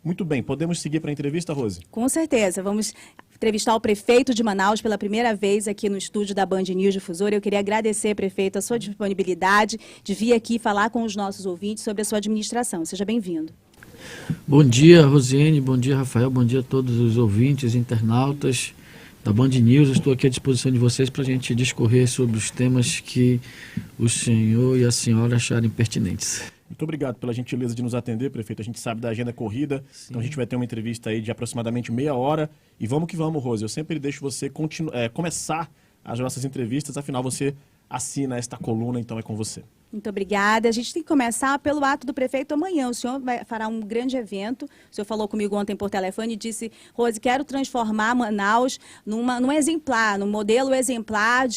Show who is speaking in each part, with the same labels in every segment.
Speaker 1: Muito bem, podemos seguir para a entrevista, Rose?
Speaker 2: Com certeza. Vamos entrevistar o prefeito de Manaus pela primeira vez aqui no estúdio da Band News Difusora. Eu queria agradecer, prefeito, a sua disponibilidade de vir aqui falar com os nossos ouvintes sobre a sua administração. Seja bem-vindo.
Speaker 3: Bom dia, Rosiane, bom dia, Rafael, bom dia a todos os ouvintes, internautas da Band News. Estou aqui à disposição de vocês para a gente discorrer sobre os temas que o senhor e a senhora acharem pertinentes.
Speaker 1: Muito obrigado pela gentileza de nos atender, prefeito. A gente sabe da agenda corrida, sim. Então a gente vai ter uma entrevista aí de aproximadamente meia hora. E vamos que vamos, Rose. Eu sempre deixo você começar as nossas entrevistas, afinal você assina esta coluna, então é com você.
Speaker 2: Muito obrigada. A gente tem que começar pelo ato do prefeito amanhã. O senhor fará um grande evento. O senhor falou comigo ontem por telefone e disse: Rose, quero transformar Manaus num exemplar, num modelo exemplar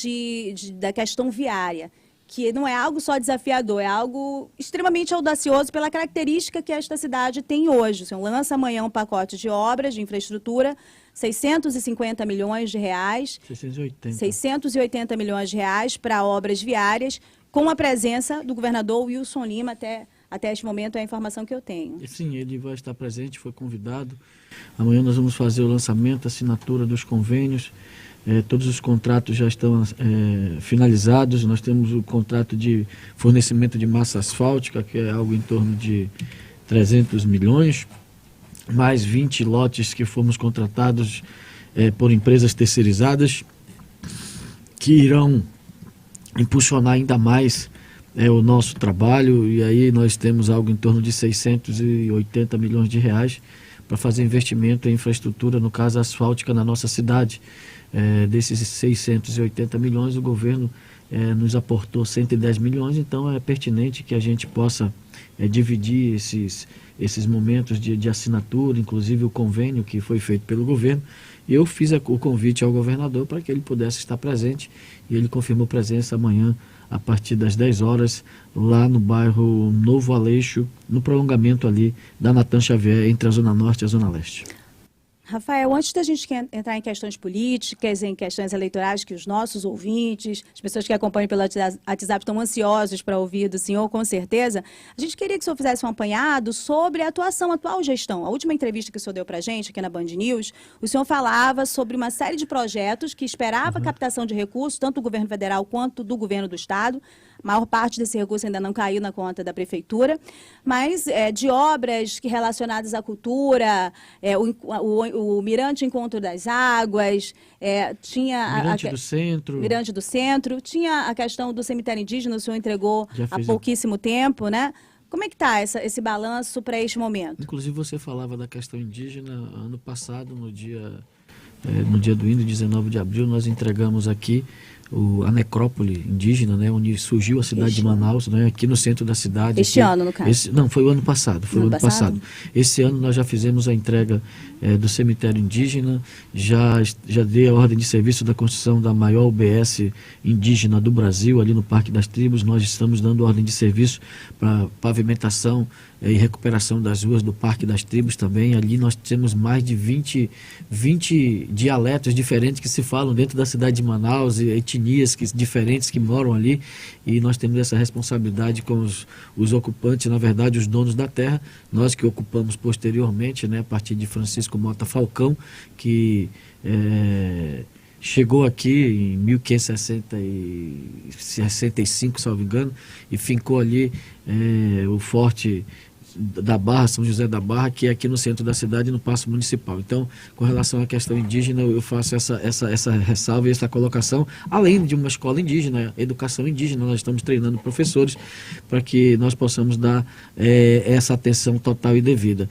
Speaker 2: da questão viária. Que não é algo só desafiador, é algo extremamente audacioso pela característica que esta cidade tem hoje. O senhor lança amanhã um pacote de obras, de infraestrutura, 650 milhões de reais. 680 milhões de reais para obras viárias, com a presença do governador Wilson Lima, até este momento é a informação que eu tenho.
Speaker 3: Sim, ele vai estar presente, foi convidado. Amanhã nós vamos fazer o lançamento, a assinatura dos convênios. Todos os contratos já estão finalizados. Nós temos o contrato de fornecimento de massa asfáltica, que é algo em torno de 300 milhões, mais 20 lotes que fomos contratados por empresas terceirizadas, que irão impulsionar ainda mais o nosso trabalho, e aí nós temos algo em torno de 680 milhões de reais para fazer investimento em infraestrutura, no caso asfáltica, na nossa cidade. Desses 680 milhões, o governo nos aportou 110 milhões, então é pertinente que a gente possa dividir esses momentos de assinatura, inclusive o convênio que foi feito pelo governo. Eu fiz o convite ao governador para que ele pudesse estar presente, e ele confirmou presença amanhã a partir das 10 horas, lá no bairro Novo Aleixo, no prolongamento ali da Natan Xavier, entre a Zona Norte e a Zona Leste.
Speaker 2: Rafael, antes da gente entrar em questões políticas, em questões eleitorais, que os nossos ouvintes, as pessoas que acompanham pelo WhatsApp estão ansiosos para ouvir do senhor, com certeza, a gente queria que o senhor fizesse um apanhado sobre a atual gestão. A última entrevista que o senhor deu para a gente, aqui na Band News, o senhor falava sobre uma série de projetos que esperava captação de recursos, tanto do governo federal quanto do governo do estado. A maior parte desse recurso ainda não caiu na conta da prefeitura, mas de obras relacionadas à cultura, o Mirante Encontro das Águas, tinha...
Speaker 3: Mirante do Centro.
Speaker 2: Tinha a questão do cemitério indígena, o senhor entregou há pouquíssimo tempo, né? Como é que está esse balanço para este momento?
Speaker 3: Inclusive você falava da questão indígena. Ano passado, no dia do índio, 19 de abril, nós entregamos aqui a necrópole indígena, né, onde surgiu a cidade de Manaus, né, aqui no centro da cidade.
Speaker 2: Este ano, no caso?
Speaker 3: Não, foi o ano passado. Foi o ano passado. Esse ano nós já fizemos a entrega do cemitério indígena, já dei a ordem de serviço da construção da maior UBS indígena do Brasil, ali no Parque das Tribos. Nós estamos dando ordem de serviço para pavimentação e recuperação das ruas do Parque das Tribos também. Ali nós temos mais de 20 dialetos diferentes que se falam dentro da cidade de Manaus, e etnias diferentes que moram ali, e nós temos essa responsabilidade com os ocupantes, na verdade os donos da terra, nós que ocupamos posteriormente, né, a partir de Francisco Mota Falcão, que chegou aqui em 1565, salvo engano, e fincou ali o Forte da Barra, São José da Barra, que é aqui no centro da cidade, no Paço Municipal. Então, com relação à questão indígena, eu faço essa ressalva e essa colocação, além de uma escola indígena, educação indígena. Nós estamos treinando professores para que nós possamos dar essa atenção total e devida.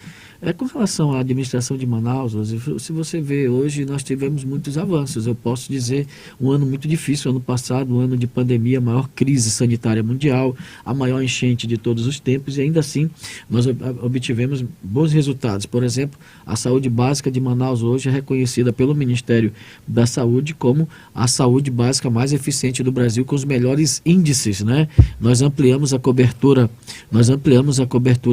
Speaker 3: Com relação à administração de Manaus, se você vê hoje, nós tivemos muitos avanços. Eu posso dizer, um ano muito difícil, ano passado, um ano de pandemia, a maior crise sanitária mundial, a maior enchente de todos os tempos, e ainda assim nós obtivemos bons resultados. Por exemplo, a saúde básica de Manaus hoje é reconhecida pelo Ministério da Saúde como a saúde básica mais eficiente do Brasil, com os melhores índices, né? Nós ampliamos a cobertura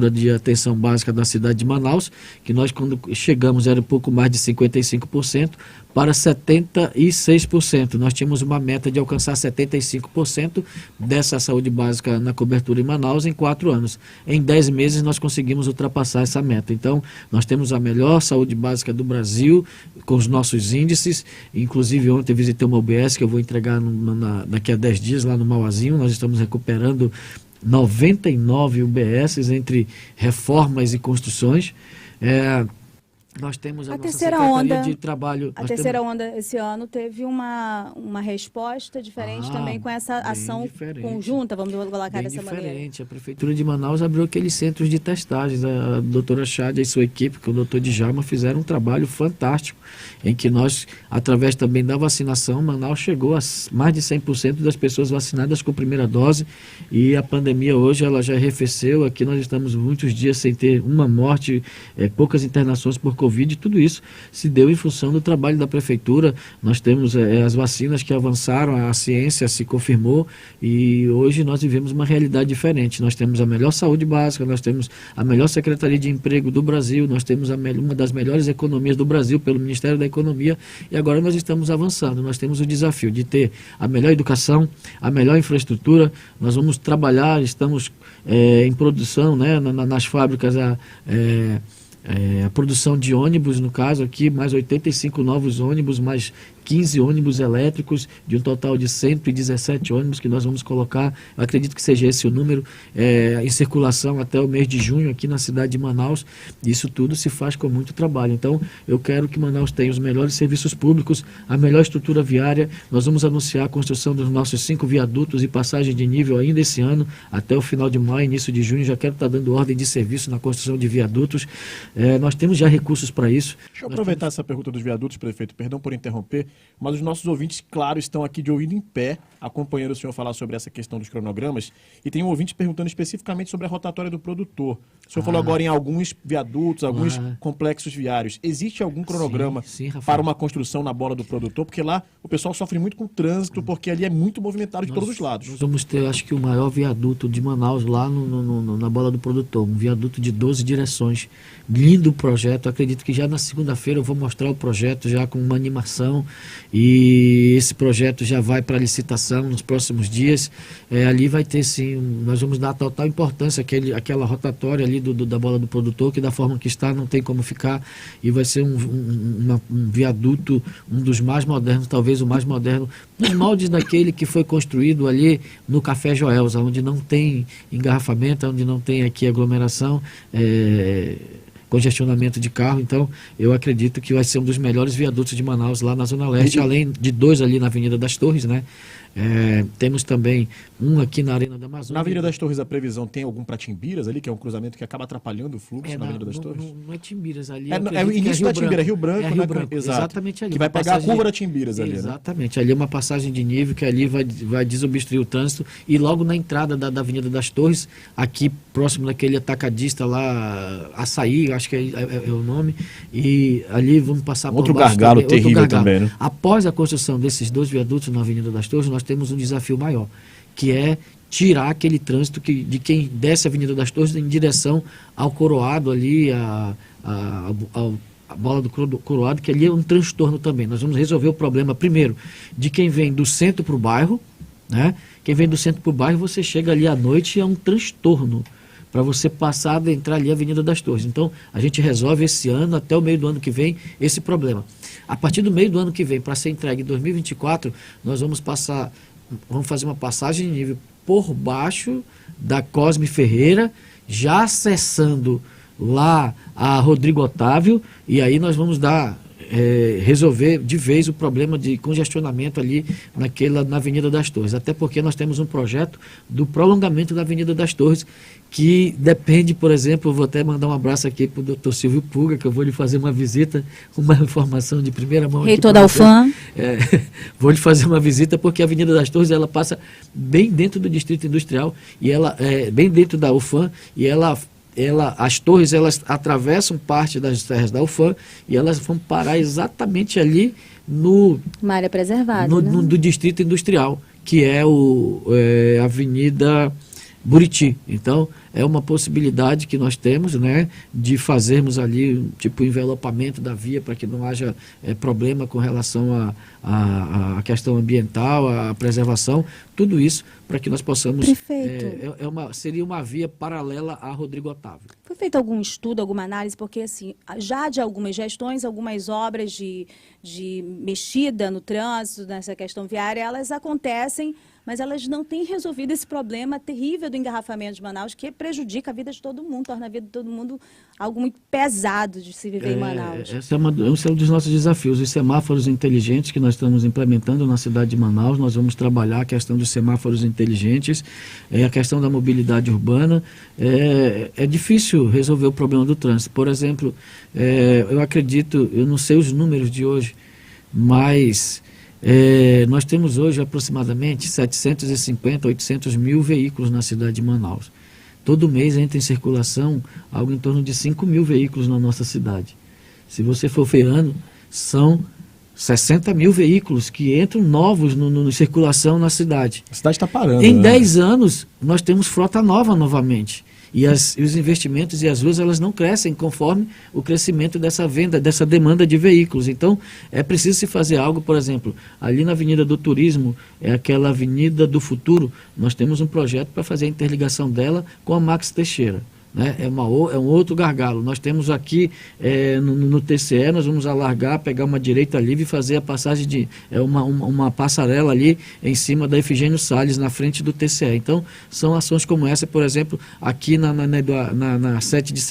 Speaker 3: de atenção básica da cidade de Manaus, Manaus, que nós quando chegamos era um pouco mais de 55%, para 76%. Nós tínhamos uma meta de alcançar 75% dessa saúde básica na cobertura em Manaus em 4 anos. Em 10 meses nós conseguimos ultrapassar essa meta. Então, nós temos a melhor saúde básica do Brasil, com os nossos índices. Inclusive, ontem eu visitei uma UBS que eu vou entregar daqui a 10 dias lá no Mauazinho. Nós estamos recuperando 99 UBSs entre reformas e construções. Nós temos a nossa
Speaker 2: terceira
Speaker 3: Secretaria
Speaker 2: onda,
Speaker 3: de Trabalho.
Speaker 2: A terceira onda esse ano teve uma resposta diferente também com essa ação
Speaker 3: diferente.
Speaker 2: Conjunta, vamos colocar dessa maneira.
Speaker 3: Diferente. A Prefeitura de Manaus abriu aqueles centros de testagens. A doutora Chádia e sua equipe, com o doutor Djalma, fizeram um trabalho fantástico, em que nós, através também da vacinação, Manaus chegou a mais de 100% das pessoas vacinadas com primeira dose, e a pandemia hoje ela já arrefeceu. Aqui nós estamos muitos dias sem ter uma morte, poucas internações por Covid. Tudo isso se deu em função do trabalho da Prefeitura. Nós temos as vacinas que avançaram, a ciência se confirmou, e hoje nós vivemos uma realidade diferente. Nós temos a melhor saúde básica, nós temos a melhor Secretaria de Emprego do Brasil, nós temos uma das melhores economias do Brasil pelo Ministério da Economia, e agora nós estamos avançando. Nós temos o desafio de ter a melhor educação, a melhor infraestrutura. Nós vamos trabalhar, estamos em produção, né, nas fábricas, a produção de ônibus, no caso aqui, mais 85 novos ônibus, mais 15 ônibus elétricos, de um total de 117 ônibus que nós vamos colocar. Eu acredito que seja esse o número, em circulação até o mês de junho aqui na cidade de Manaus. Isso tudo se faz com muito trabalho. Então, eu quero que Manaus tenha os melhores serviços públicos, a melhor estrutura viária. Nós vamos anunciar a construção dos nossos 5 viadutos e passagem de nível ainda esse ano, até o final de maio, início de junho. Já quero estar dando ordem de serviço na construção de viadutos. Nós temos já recursos para isso.
Speaker 1: Deixa eu aproveitar essa pergunta dos viadutos, prefeito, perdão por interromper, mas os nossos ouvintes, claro, estão aqui de ouvido em pé, acompanhando o senhor falar sobre essa questão dos cronogramas, e tem um ouvinte perguntando especificamente sobre a rotatória do produtor. O senhor falou agora em alguns viadutos, alguns complexos viários. Existe algum cronograma
Speaker 3: sim,
Speaker 1: para uma construção na bola do produtor? Porque lá o pessoal sofre muito com o trânsito, porque ali é muito movimentado de todos os lados.
Speaker 3: Nós vamos ter, acho que o maior viaduto de Manaus lá na bola do produtor, um viaduto de 12 direções. Lindo projeto. Acredito que já na segunda-feira eu vou mostrar o projeto já com uma animação, e esse projeto já vai para licitação nos próximos dias. Ali vai ter sim, nós vamos dar total importância àquela rotatória ali da bola do produtor, que da forma que está não tem como ficar, e vai ser um viaduto, um dos mais modernos, talvez o mais moderno, nos moldes daquele que foi construído ali no Café Joelza, onde não tem engarrafamento, onde não tem aqui aglomeração, congestionamento de carro. Então eu acredito que vai ser um dos melhores viadutos de Manaus lá na Zona Leste, além de 2 ali na Avenida das Torres, né? Temos também um aqui na Arena da Amazônia.
Speaker 1: Na Avenida das Torres, a previsão tem algum para Timbiras ali, que é um cruzamento que acaba atrapalhando o fluxo na Avenida das Torres?
Speaker 3: Não é Timbiras ali.
Speaker 1: É o início da Timbira, Rio Branco.
Speaker 3: Rio Branco, exatamente ali.
Speaker 1: Que vai pegar a curva da Timbiras ali,
Speaker 3: exatamente, ali é uma passagem de nível que ali vai desobstruir o trânsito, e logo na entrada da Avenida das Torres, aqui próximo daquele atacadista lá, Açaí, acho que é o nome, e ali vamos passar
Speaker 1: outro
Speaker 3: por baixo
Speaker 1: gargalo terrível também, né?
Speaker 3: Após a construção desses 2 viadutos na Avenida das Torres, nós temos um desafio maior, que é tirar aquele trânsito de quem desce a Avenida das Torres em direção ao Coroado ali, a bola do Coroado, que ali é um transtorno também. Nós vamos resolver o problema, primeiro, de quem vem do centro para o bairro, né? Quem vem do centro para o bairro, você chega ali à noite e é um transtorno para você passar, entrar ali a Avenida das Torres. Então, a gente resolve esse ano, até o meio do ano que vem, esse problema. A partir do meio do ano que vem, para ser entregue em 2024, nós vamos fazer uma passagem de nível por baixo da Cosme Ferreira, já acessando lá a Rodrigo Otávio, e aí nós vamos resolver de vez o problema de congestionamento ali na Avenida das Torres. Até porque nós temos um projeto do prolongamento da Avenida das Torres, que depende, por exemplo, eu vou até mandar um abraço aqui para o doutor Silvio Puga, que eu vou lhe fazer uma visita, uma informação de primeira mão.
Speaker 2: Reitor da UFAM.
Speaker 3: Vou lhe fazer uma visita, porque a Avenida das Torres ela passa bem dentro do Distrito Industrial, e ela bem dentro da UFAM, e as torres elas atravessam parte das terras da UFAM, e elas vão parar exatamente ali
Speaker 2: uma área preservada,
Speaker 3: do Distrito Industrial, que é a Avenida Buriti. Então, é uma possibilidade que nós temos, né, de fazermos ali tipo envelopamento da via para que não haja problema com relação à questão ambiental, à preservação, tudo isso para que nós possamos...
Speaker 2: Prefeito.
Speaker 3: Seria uma via paralela a Rodrigo Otávio.
Speaker 2: Foi feito algum estudo, alguma análise? Porque, assim, já de algumas gestões, algumas obras de mexida no trânsito, nessa questão viária, elas acontecem, mas elas não têm resolvido esse problema terrível do engarrafamento de Manaus, que prejudica a vida de todo mundo, torna a vida de todo mundo algo muito pesado de se viver em Manaus.
Speaker 3: Esse é um dos nossos desafios, os semáforos inteligentes que nós estamos implementando na cidade de Manaus. Nós vamos trabalhar a questão dos semáforos inteligentes, a questão da mobilidade urbana. É difícil resolver o problema do trânsito. Por exemplo, eu acredito, eu não sei os números de hoje, mas... nós temos hoje aproximadamente 750, 800 mil veículos na cidade de Manaus. Todo mês entra em circulação algo em torno de 5 mil veículos na nossa cidade. Se você for ver ano, são 60 mil veículos que entram novos em circulação na cidade.
Speaker 1: A cidade está parando.
Speaker 3: Em 10 anos, nós temos frota nova novamente. E os investimentos e as ruas, elas não crescem conforme o crescimento dessa venda, dessa demanda de veículos. Então, é preciso se fazer algo, por exemplo, ali na Avenida do Turismo, é aquela Avenida do Futuro, nós temos um projeto para fazer a interligação dela com a Max Teixeira. Né? É um outro gargalo. Nós temos aqui no TCE, nós vamos alargar, pegar uma direita livre e fazer a passagem de uma passarela ali em cima da Efigênio Salles, na frente do TCE. Então, são ações como essa, por exemplo, aqui na 7 de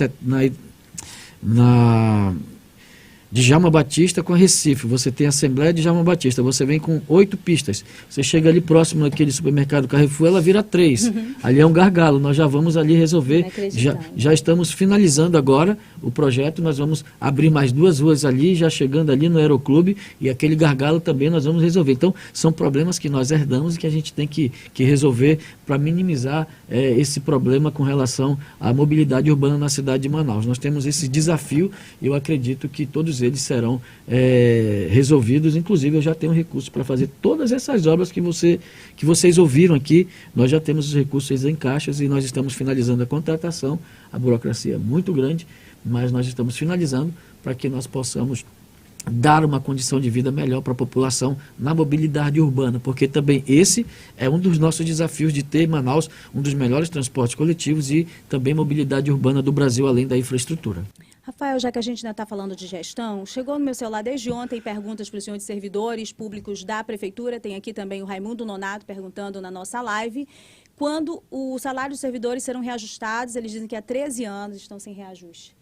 Speaker 3: Djalma Batista com a Recife, você tem a Assembleia de Djalma Batista, você vem com 8 pistas, você chega ali próximo daquele supermercado Carrefour, ela vira 3, ali é um gargalo, nós já vamos ali resolver, já estamos finalizando agora o projeto, nós vamos abrir mais 2 ruas ali, já chegando ali no Aeroclube, e aquele gargalo também nós vamos resolver. Então, são problemas que nós herdamos e que a gente tem que resolver para minimizar esse problema com relação à mobilidade urbana na cidade de Manaus. Nós temos esse desafio, e eu acredito que todos eles serão resolvidos. Inclusive, eu já tenho recursos para fazer todas essas obras que vocês ouviram aqui. Nós já temos os recursos em caixas e nós estamos finalizando a contratação. A burocracia é muito grande, mas nós estamos finalizando para que nós possamos dar uma condição de vida melhor para a população na mobilidade urbana, porque também esse é um dos nossos desafios de ter em Manaus um dos melhores transportes coletivos e também mobilidade urbana do Brasil, além da infraestrutura.
Speaker 2: Rafael, já que a gente ainda está falando de gestão, chegou no meu celular desde ontem perguntas para o senhor de servidores públicos da Prefeitura. Tem aqui também o Raimundo Nonato perguntando na nossa live quando o salário dos servidores serão reajustados. Eles dizem que há 13 anos estão sem reajuste.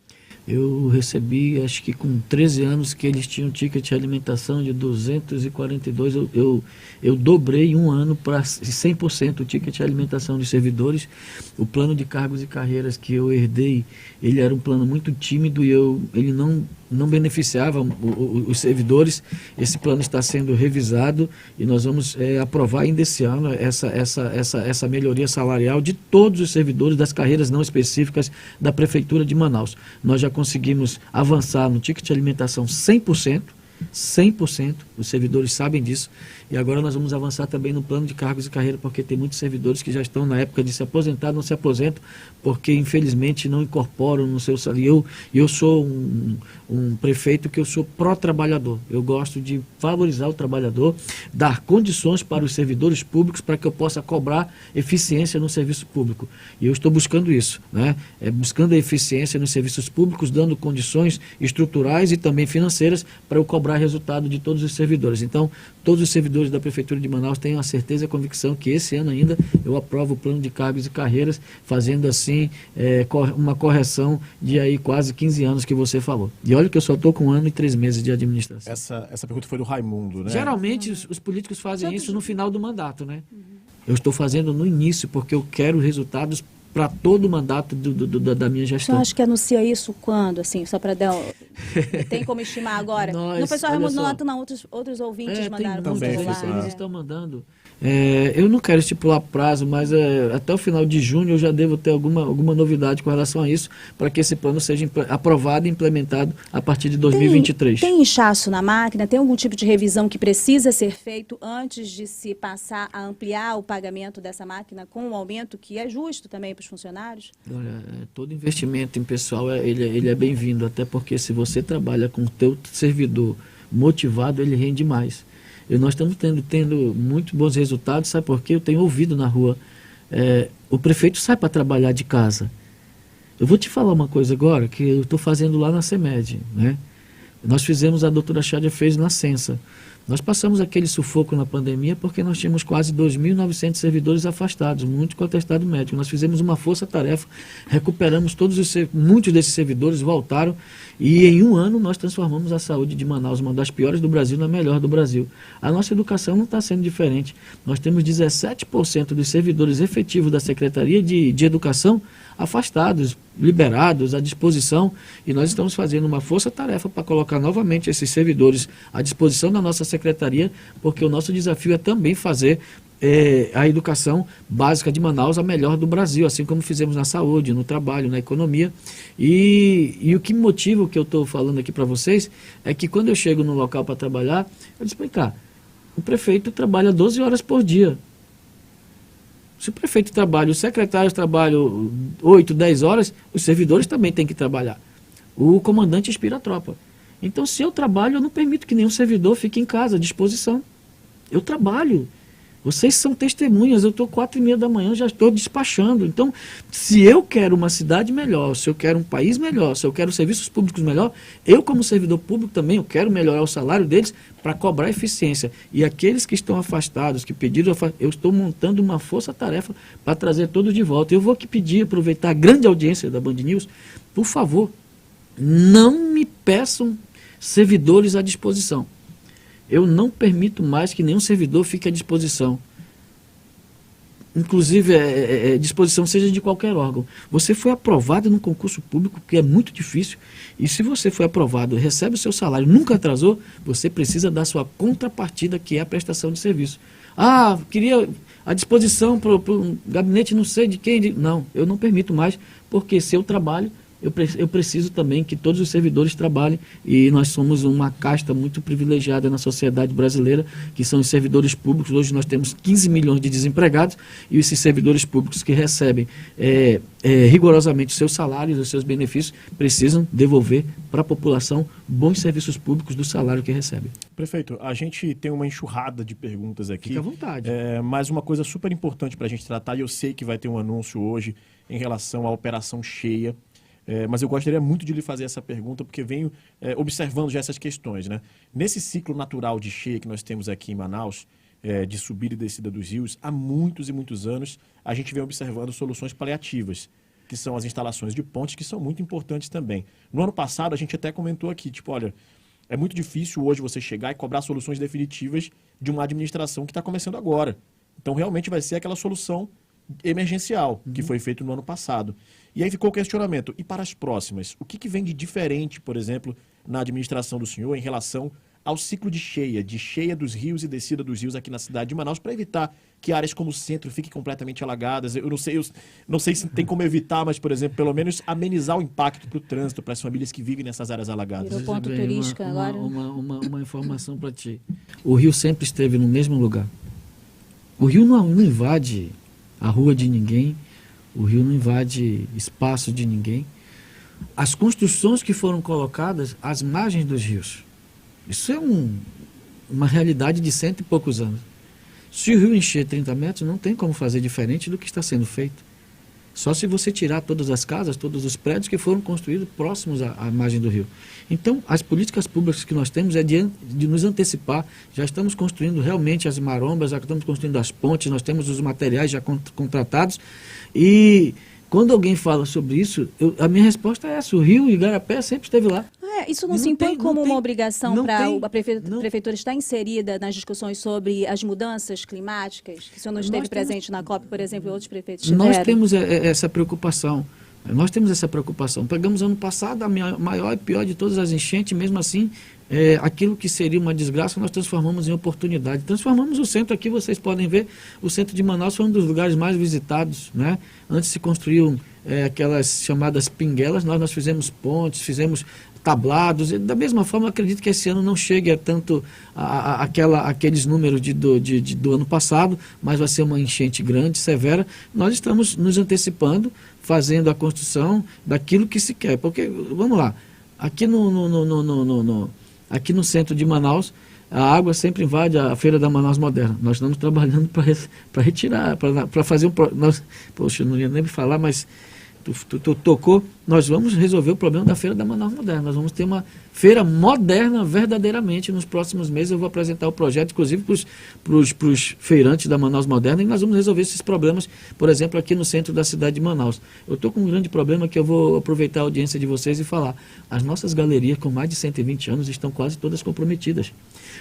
Speaker 3: Eu recebi, acho que com 13 anos, que eles tinham ticket de alimentação de 242. Eu dobrei em um ano para 100% o ticket de alimentação dos servidores. O plano de cargos e carreiras que eu herdei, ele era um plano muito tímido e ele não beneficiava os servidores. Esse plano está sendo revisado e nós vamos aprovar ainda esse ano essa melhoria salarial de todos os servidores das carreiras não específicas da Prefeitura de Manaus. Nós já conseguimos avançar no ticket de alimentação 100%, os servidores sabem disso, e agora nós vamos avançar também no plano de cargos e carreira, porque tem muitos servidores que já estão na época de se aposentar, não se aposentam, porque infelizmente não incorporam no seu salário. Eu sou um prefeito que eu sou pró-trabalhador, eu gosto de valorizar o trabalhador, dar condições para os servidores públicos para que eu possa cobrar eficiência no serviço público, e eu estou buscando isso, né? Buscando a eficiência nos serviços públicos, dando condições estruturais e também financeiras para eu cobrar resultado de todos os servidores. Então, todos os servidores da Prefeitura de Manaus têm a certeza e a convicção que esse ano ainda eu aprovo o plano de cargos e carreiras, fazendo assim uma correção de aí quase 15 anos que você falou. E olha que eu só estou com 1 ano e 3 meses de administração.
Speaker 1: Essa pergunta foi do Raimundo, né?
Speaker 3: Geralmente os políticos fazem isso no final do mandato, né? Eu estou fazendo no início porque eu quero resultados para todo o mandato da minha gestão.
Speaker 2: Você acha que anuncia isso quando, assim, só para dar... Tem como estimar agora? Não foi só Raimundo Nonato, não, outros ouvintes mandaram
Speaker 3: também.
Speaker 2: celular.
Speaker 3: Eles estão mandando. Eu não quero estipular prazo, mas até o final de junho eu já devo ter alguma novidade com relação a isso, para que esse plano seja aprovado e implementado a partir de 2023.
Speaker 2: Tem inchaço na máquina? Tem algum tipo de revisão que precisa ser feito antes de se passar a ampliar o pagamento dessa máquina com um aumento que é justo também para os funcionários?
Speaker 3: Olha, todo investimento em pessoal ele é bem-vindo, até porque se você trabalha com o teu servidor motivado, ele rende mais. E nós estamos tendo muito bons resultados, sabe por quê? Eu tenho ouvido na rua, o prefeito sai para trabalhar de casa. Eu vou te falar uma coisa agora, que eu estou fazendo lá na CEMED, né? Nós fizemos, a doutora Chádia fez na Sensa. Nós passamos aquele sufoco na pandemia porque nós tínhamos quase 2.900 servidores afastados, muitos com atestado médico. Nós fizemos uma força-tarefa, recuperamos muitos desses servidores, voltaram, e em um ano nós transformamos a saúde de Manaus, uma das piores do Brasil, na melhor do Brasil. A nossa educação não está sendo diferente. Nós temos 17% dos servidores efetivos da Secretaria de Educação afastados, liberados, à disposição, e nós estamos fazendo uma força-tarefa para colocar novamente esses servidores à disposição da nossa secretaria, porque o nosso desafio é também fazer a educação básica de Manaus a melhor do Brasil, assim como fizemos na saúde, no trabalho, na economia. E o que me motiva, o que eu estou falando aqui para vocês, é que quando eu chego no local para trabalhar, eu explicar, o prefeito trabalha 12 horas por dia. Se o prefeito trabalha, os secretários trabalham 8, 10 horas, os servidores também têm que trabalhar. O comandante inspira a tropa. Então, se eu trabalho, eu não permito que nenhum servidor fique em casa, à disposição. Eu trabalho. Vocês são testemunhas, eu estou 4h30 da manhã, já estou despachando. Então, se eu quero uma cidade melhor, se eu quero um país melhor, se eu quero serviços públicos melhor, eu como servidor público também, eu quero melhorar o salário deles para cobrar eficiência. E aqueles que estão afastados, que pediram, eu estou montando uma força-tarefa para trazer todos de volta. Eu vou aqui pedir, aproveitar a grande audiência da Band News, por favor, não me peçam servidores à disposição. Eu não permito mais que nenhum servidor fique à disposição. Inclusive, disposição seja de qualquer órgão. Você foi aprovado num concurso público, que é muito difícil, e se você foi aprovado, recebe o seu salário, nunca atrasou, você precisa dar sua contrapartida, que é a prestação de serviço. Ah, queria a disposição para o gabinete não sei de quem. Não, eu não permito mais, porque se eu trabalho, eu preciso também que todos os servidores trabalhem, e nós somos uma casta muito privilegiada na sociedade brasileira, que são os servidores públicos. Hoje nós temos 15 milhões de desempregados, e esses servidores públicos que recebem rigorosamente os seus salários, os seus benefícios, precisam devolver para a população bons serviços públicos do salário que recebem.
Speaker 1: Prefeito, a gente tem uma enxurrada de perguntas aqui.
Speaker 3: Fique à vontade.
Speaker 1: Mas uma coisa super importante para a gente tratar, e eu sei que vai ter um anúncio hoje em relação à Operação Cheia, mas eu gostaria muito de lhe fazer essa pergunta, porque venho observando já essas questões, né? Nesse ciclo natural de cheia que nós temos aqui em Manaus, de subida e descida dos rios, há muitos e muitos anos a gente vem observando soluções paliativas, que são as instalações de pontes, que são muito importantes também. No ano passado a gente até comentou aqui, tipo, olha, é muito difícil hoje você chegar e cobrar soluções definitivas de uma administração que está começando agora. Então realmente vai ser aquela solução emergencial que foi feito no ano passado. E aí ficou o questionamento, e para as próximas? O que vem de diferente, por exemplo, na administração do senhor em relação ao ciclo de cheia dos rios e descida dos rios aqui na cidade de Manaus, para evitar que áreas como o centro fiquem completamente alagadas? Eu não sei se tem como evitar, mas, por exemplo, pelo menos amenizar o impacto para o trânsito, para as famílias que vivem nessas áreas alagadas.
Speaker 2: Virou ponto turístico agora.
Speaker 3: Uma informação para ti. O rio sempre esteve no mesmo lugar. O rio não invade a rua de ninguém, o rio não invade espaço de ninguém. As construções que foram colocadas às margens dos rios, isso é uma realidade de 100 e poucos anos. Se o rio encher 30 metros, não tem como fazer diferente do que está sendo feito. Só se você tirar todas as casas, todos os prédios que foram construídos próximos à margem do rio. Então, as políticas públicas que nós temos é de nos antecipar. Já estamos construindo realmente as marombas, já estamos construindo as pontes, nós temos os materiais já contratados. E quando alguém fala sobre isso, a minha resposta é essa: o rio Igarapé sempre esteve lá.
Speaker 2: Isso não se impõe como uma obrigação para a prefeitura estar inserida nas discussões sobre as mudanças climáticas, que o senhor não esteve presente na COP, por exemplo, e outros prefeitos tiveram?
Speaker 3: Nós temos essa preocupação. Nós temos essa preocupação. Pegamos ano passado a maior e pior de todas as enchentes, mesmo assim, aquilo que seria uma desgraça, nós transformamos em oportunidade. Transformamos o centro aqui, vocês podem ver, o centro de Manaus foi um dos lugares mais visitados, né? Antes se construíam aquelas chamadas pinguelas, nós fizemos pontes, fizemos tablados, e da mesma forma, eu acredito que esse ano não chegue a tanto aqueles números do ano passado, mas vai ser uma enchente grande, severa. Nós estamos nos antecipando, fazendo a construção daquilo que se quer, porque, vamos lá, aqui aqui no centro de Manaus, a água sempre invade a Feira da Manaus Moderna. Nós estamos trabalhando para retirar, para fazer poxa, eu não ia nem me falar, mas tu tocou, nós vamos resolver o problema da Feira da Manaus Moderna. Nós vamos ter uma feira moderna verdadeiramente nos próximos meses. Eu vou apresentar o projeto, inclusive, para os feirantes da Manaus Moderna, e nós vamos resolver esses problemas, por exemplo, aqui no centro da cidade de Manaus. Eu estou com um grande problema que eu vou aproveitar a audiência de vocês e falar. As nossas galerias com mais de 120 anos estão quase todas comprometidas.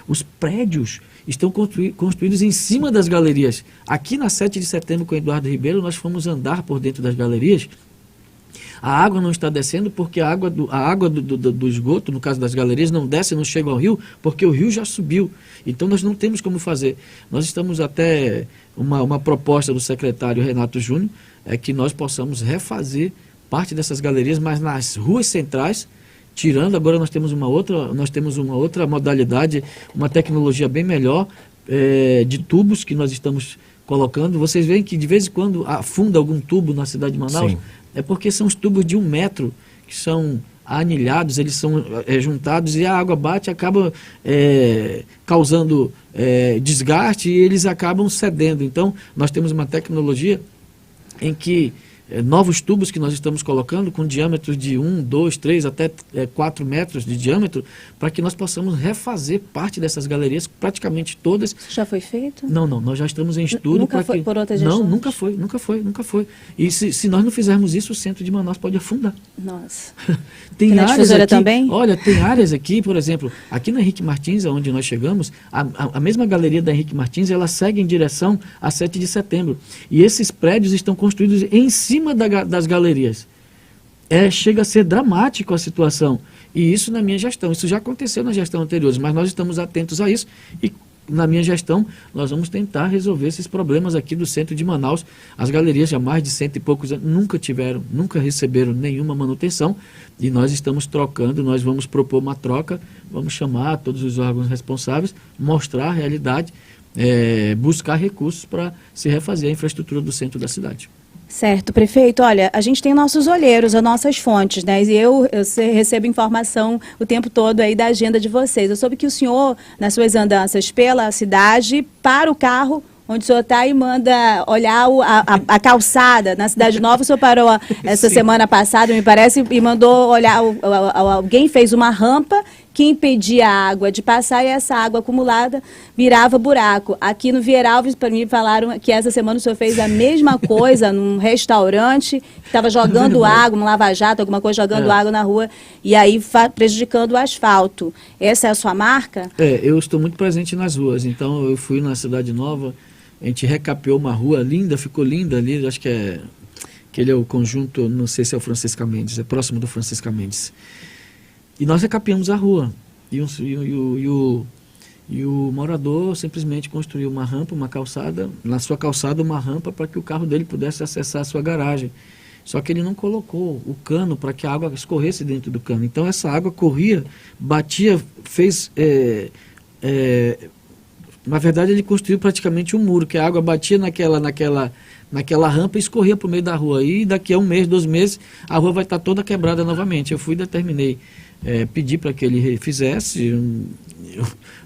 Speaker 3: Os prédios estão construídos em cima das galerias. Aqui na 7 de setembro, com o Eduardo Ribeiro, nós fomos andar por dentro das galerias. A água não está descendo porque a água do esgoto, no caso das galerias, não desce, não chega ao rio, porque o rio já subiu. Então nós não temos como fazer. Nós estamos até, uma proposta do secretário Renato Júnior, é que nós possamos refazer parte dessas galerias, mas nas ruas centrais, tirando, agora nós temos uma outra modalidade, uma tecnologia bem melhor, de tubos que nós estamos colocando. Vocês veem que de vez em quando afunda algum tubo na cidade de Manaus. Sim. É porque são os tubos de 1 metro que são anilhados, eles são juntados e a água bate e acaba causando desgaste e eles acabam cedendo. Então, nós temos uma tecnologia em que novos tubos que nós estamos colocando com diâmetros de 1, 2, 3 até 4 metros de diâmetro, para que nós possamos refazer parte dessas galerias, praticamente todas.
Speaker 2: Isso já foi feito?
Speaker 3: Não, nós já estamos em estudo.
Speaker 2: Nunca foi por outra gestão?
Speaker 3: Não, nunca foi. E se nós não fizermos isso, o centro de Manaus pode afundar.
Speaker 2: Nossa.
Speaker 3: Tem áreas aqui,
Speaker 2: também?
Speaker 3: Olha, tem áreas aqui, por exemplo, aqui na Henrique Martins, onde nós chegamos, a mesma galeria da Henrique Martins, ela segue em direção a 7 de setembro. E esses prédios estão construídos em cima das galerias. Chega a ser dramático a situação. E isso na minha gestão. Isso já aconteceu na gestão anterior, mas nós estamos atentos a isso e na minha gestão nós vamos tentar resolver esses problemas aqui do centro de Manaus. As galerias já há mais de 100 e poucos anos nunca receberam nenhuma manutenção e nós estamos trocando, nós vamos propor uma troca, vamos chamar todos os órgãos responsáveis, mostrar a realidade, buscar recursos para se refazer a infraestrutura do centro da cidade.
Speaker 2: Certo, prefeito. Olha, a gente tem nossos olheiros, as nossas fontes, né? E eu recebo informação o tempo todo aí da agenda de vocês. Eu soube que o senhor, nas suas andanças pela cidade, para o carro onde o senhor está e manda olhar a calçada. Na Cidade Nova, o senhor parou essa semana passada, me parece, e mandou olhar, alguém fez uma rampa que impedia a água de passar e essa água acumulada virava buraco. Aqui no Vieralves, para mim, falaram que essa semana o senhor fez a mesma coisa num restaurante, que estava jogando água, um lava-jato, alguma coisa, jogando água na rua, e aí prejudicando o asfalto. Essa é a sua marca?
Speaker 3: Eu estou muito presente nas ruas, então eu fui na Cidade Nova, a gente recapeou uma rua linda, ficou linda ali, acho que ele é o conjunto, não sei se é o Francisca Mendes, é próximo do Francisca Mendes. E nós recapeamos a rua. E o morador simplesmente construiu uma rampa, uma calçada, na sua calçada uma rampa para que o carro dele pudesse acessar a sua garagem. Só que ele não colocou o cano para que a água escorresse dentro do cano. Então essa água corria, batia, fez... na verdade ele construiu praticamente um muro, que a água batia naquela rampa e escorria para o meio da rua. E daqui a 1 mês, 2 meses, a rua vai estar toda quebrada novamente. Eu fui e determinei, pedi para que ele fizesse,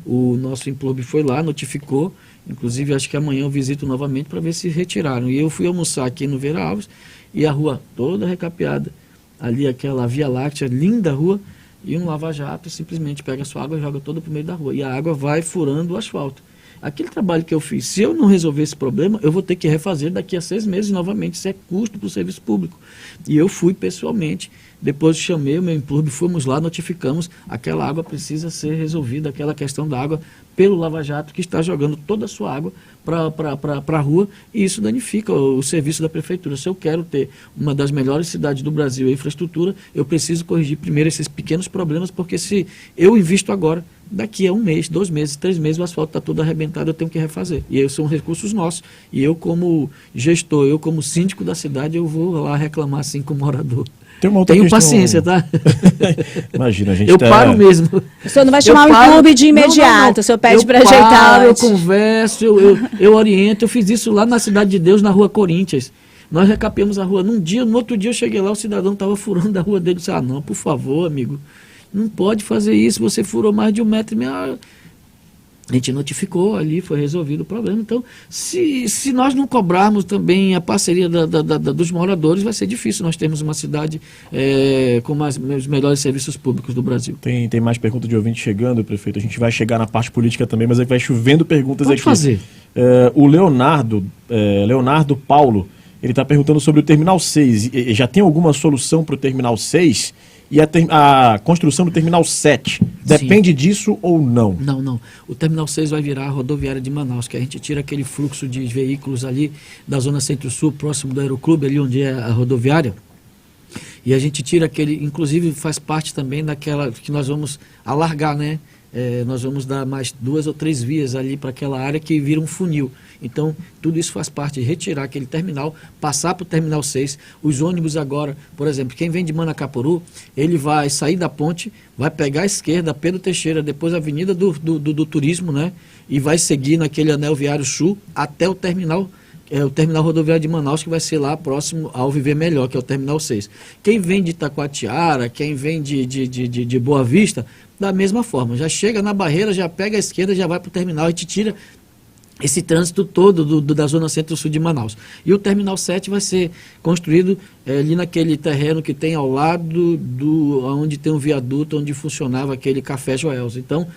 Speaker 3: o nosso Implub foi lá, notificou, inclusive acho que amanhã eu visito novamente para ver se retiraram. E eu fui almoçar aqui no Vera Alves e a rua toda recapeada, ali aquela Via Láctea, linda rua, e um lava-jato simplesmente pega a sua água e joga toda para o meio da rua. E a água vai furando o asfalto. aquele trabalho que eu fiz, se eu não resolver esse problema, eu vou ter que refazer daqui a 6 meses novamente, isso é custo para o serviço público. E eu fui pessoalmente, depois chamei o meu clube, fomos lá, notificamos, aquela água precisa ser resolvida, aquela questão da água pelo Lava Jato, que está jogando toda a sua água para a rua, e isso danifica o serviço da prefeitura. Se eu quero ter uma das melhores cidades do Brasil em infraestrutura, eu preciso corrigir primeiro esses pequenos problemas, porque se eu invisto agora, daqui a 1 mês, 2 meses, 3 meses, o asfalto está todo arrebentado, eu tenho que refazer. E aí são recursos nossos. E eu, como gestor, eu, como síndico da cidade, eu vou lá reclamar assim com o morador. Tenho paciência, tá?
Speaker 1: Imagina, a gente
Speaker 3: eu paro mesmo.
Speaker 2: O senhor não vai chamar o clube de imediato, não. O senhor pede para ajeitar antes.
Speaker 3: Eu converso, eu oriento. Eu fiz isso lá na Cidade de Deus, na Rua Corinthians. Nós recapeamos a rua num dia, no outro dia eu cheguei lá, o cidadão estava furando a rua dele. Eu disse, não, por favor, amigo, não pode fazer isso, você furou mais de 1,5 metro. A gente notificou ali, foi resolvido o problema. Então, se nós não cobrarmos também a parceria dos moradores, vai ser difícil nós termos uma cidade com os melhores serviços públicos do Brasil.
Speaker 1: Tem mais perguntas de ouvinte chegando, prefeito. A gente vai chegar na parte política também, mas é que vai chovendo perguntas
Speaker 3: Pode
Speaker 1: aqui.
Speaker 3: Fazer.
Speaker 1: O Leonardo Paulo, ele está perguntando sobre o Terminal 6. Já tem alguma solução para o Terminal 6? E a construção do Terminal 7, depende disso ou não?
Speaker 3: Não. O Terminal 6 vai virar a rodoviária de Manaus, que a gente tira aquele fluxo de veículos ali da zona centro-sul, próximo do Aeroclube, ali onde é a rodoviária. E a gente tira aquele, inclusive faz parte também daquela que nós vamos alargar, né? Nós vamos dar mais 2 ou 3 vias ali para aquela área que vira um funil. Então, tudo isso faz parte de retirar aquele terminal, passar para o Terminal 6. Os ônibus agora, por exemplo, quem vem de Manacapuru, ele vai sair da ponte, vai pegar a esquerda, Pedro Teixeira, depois a Avenida do Turismo, né? E vai seguir naquele anel viário sul até o terminal rodoviário de Manaus, que vai ser lá próximo ao Viver Melhor, que é o Terminal 6. Quem vem de Itacoatiara, quem vem de Boa Vista, da mesma forma, já chega na barreira, já pega a esquerda, já vai para o terminal e te tira esse trânsito todo da zona centro-sul de Manaus. E o Terminal 7 vai ser construído ali naquele terreno que tem ao lado onde tem um viaduto, onde funcionava aquele Café Joel's. Então,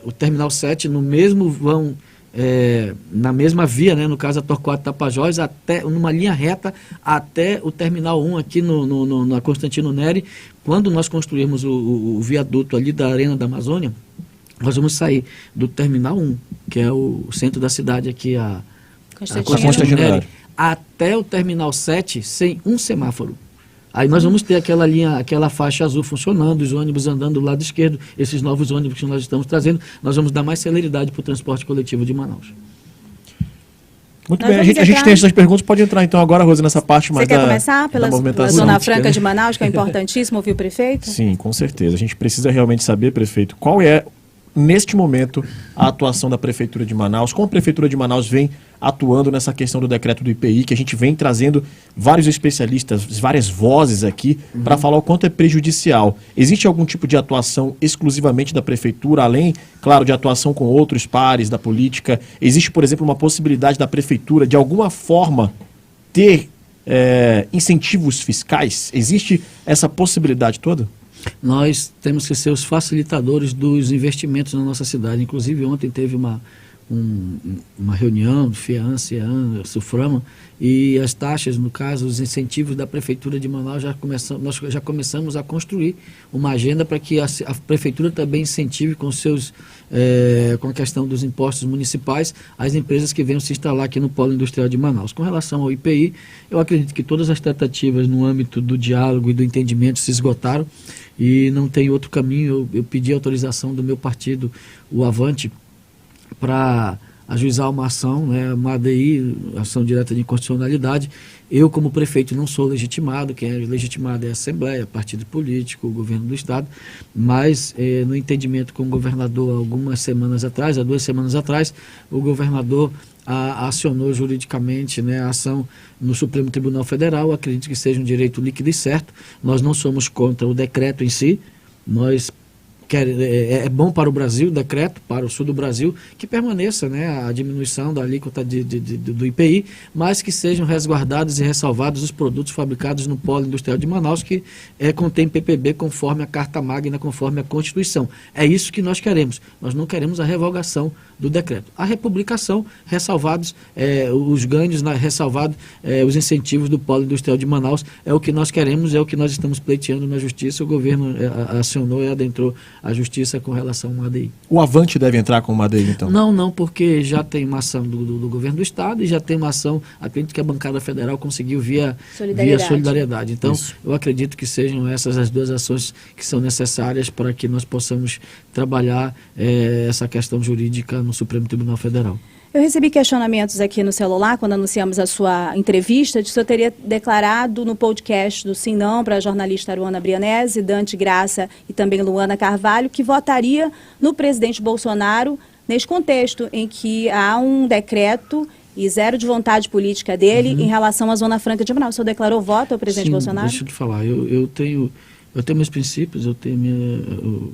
Speaker 3: o Terminal 7 no mesmo vão... na mesma via, né, no caso a Torquato Tapajós, numa linha reta até o Terminal 1 aqui na Constantino Neri. Quando nós construirmos o viaduto ali da Arena da Amazônia, nós vamos sair do Terminal 1, que é o centro da cidade aqui, a Constantino Neri, até o Terminal 7 sem um semáforo. Aí nós vamos ter aquela linha, aquela faixa azul funcionando, os ônibus andando do lado esquerdo, esses novos ônibus que nós estamos trazendo, nós vamos dar mais celeridade para o transporte coletivo de Manaus.
Speaker 1: Muito bem, a gente tem essas perguntas, pode entrar então agora, Rose, nessa parte mais
Speaker 2: da movimentação. Você quer começar pela Zona Franca de Manaus, que é importantíssimo ouvir o prefeito?
Speaker 1: Sim, com certeza. A gente precisa realmente saber, prefeito, qual é, neste momento, a atuação da Prefeitura de Manaus, como a Prefeitura de Manaus vem atuando nessa questão do decreto do IPI, que a gente vem trazendo vários especialistas, várias vozes aqui, para falar o quanto é prejudicial. Existe algum tipo de atuação exclusivamente da Prefeitura, além, claro, de atuação com outros pares da política? Existe, por exemplo, uma possibilidade da Prefeitura, de alguma forma, ter incentivos fiscais? Existe essa possibilidade toda?
Speaker 3: Nós temos que ser os facilitadores dos investimentos na nossa cidade. Inclusive, ontem teve uma reunião do FIAN, CIAN, SUFRAMA, e as taxas, no caso, os incentivos da Prefeitura de Manaus, nós já começamos a construir uma agenda para que a Prefeitura também incentive com a questão dos impostos municipais as empresas que venham se instalar aqui no Polo Industrial de Manaus. Com relação ao IPI, eu acredito que todas as tratativas no âmbito do diálogo e do entendimento se esgotaram e não tem outro caminho. Eu pedi autorização do meu partido, o Avante, para ajuizar uma ação, né, uma ADI, ação direta de inconstitucionalidade. Eu, como prefeito, não sou legitimado, quem é legitimado é a Assembleia, partido político, o governo do Estado, mas no entendimento com o governador há 2 semanas atrás, o governador acionou juridicamente, né, a ação no Supremo Tribunal Federal. Acredito que seja um direito líquido e certo. Nós não somos contra o decreto em si, nós é bom para o Brasil, decreto para o sul do Brasil, que permaneça, né, a diminuição da alíquota do IPI, mas que sejam resguardados e ressalvados os produtos fabricados no Polo Industrial de Manaus, que contém PPB conforme a Carta Magna, conforme a Constituição. É isso que nós queremos. Nós não queremos a revogação do decreto. A republicação, ressalvados os ganhos, ressalvados os incentivos do Polo Industrial de Manaus, é o que nós queremos, é o que nós estamos pleiteando na Justiça. O governo acionou e adentrou a Justiça com relação ao ADI.
Speaker 1: O Avante deve entrar com uma ADI, então?
Speaker 3: Não, porque já tem uma ação do governo do Estado e já tem uma ação, acredito que a bancada federal conseguiu via solidariedade. Então, eu acredito que sejam essas as duas ações que são necessárias para que nós possamos trabalhar essa questão jurídica no Supremo Tribunal Federal.
Speaker 2: Eu recebi questionamentos aqui no celular, quando anunciamos a sua entrevista, de que o senhor teria declarado no podcast do Sim Não para a jornalista Aruana Brianese, Dante Graça e também Luana Carvalho, que votaria no presidente Bolsonaro neste contexto em que há um decreto e zero de vontade política dele em relação à Zona Franca de Manaus. O senhor declarou voto ao presidente Bolsonaro?
Speaker 3: Deixa eu te falar, eu tenho meus princípios, eu tenho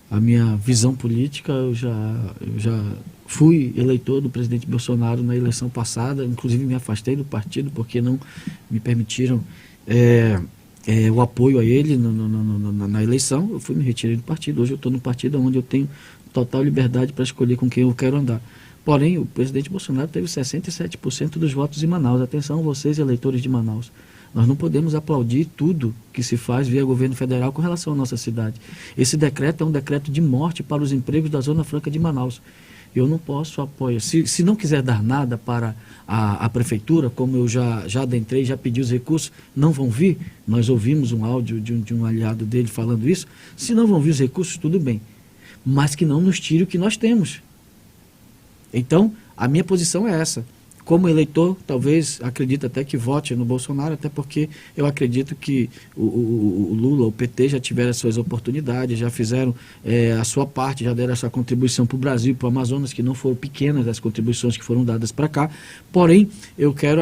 Speaker 3: a minha visão política, eu já fui eleitor do presidente Bolsonaro na eleição passada, inclusive me afastei do partido porque não me permitiram o apoio a ele na eleição. Eu me retirei do partido. Hoje eu estou no partido onde eu tenho total liberdade para escolher com quem eu quero andar. Porém, o presidente Bolsonaro teve 67% dos votos em Manaus. Atenção, vocês, eleitores de Manaus. Nós não podemos aplaudir tudo que se faz via governo federal com relação à nossa cidade. Esse decreto é um decreto de morte para os empregos da Zona Franca de Manaus. Eu não posso apoiar. Se não quiser dar nada para a prefeitura, como eu já adentrei, já pedi os recursos, não vão vir. Nós ouvimos um áudio de um aliado dele falando isso. Se não vão vir os recursos, tudo bem. Mas que não nos tire o que nós temos. Então, a minha posição é essa. Como eleitor, talvez, acredito até que vote no Bolsonaro, até porque eu acredito que o Lula, o PT, já tiveram as suas oportunidades, já fizeram a sua parte, já deram a sua contribuição para o Brasil, para o Amazonas, que não foram pequenas as contribuições que foram dadas para cá. Porém, eu quero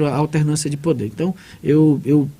Speaker 3: a alternância de poder. Então, eu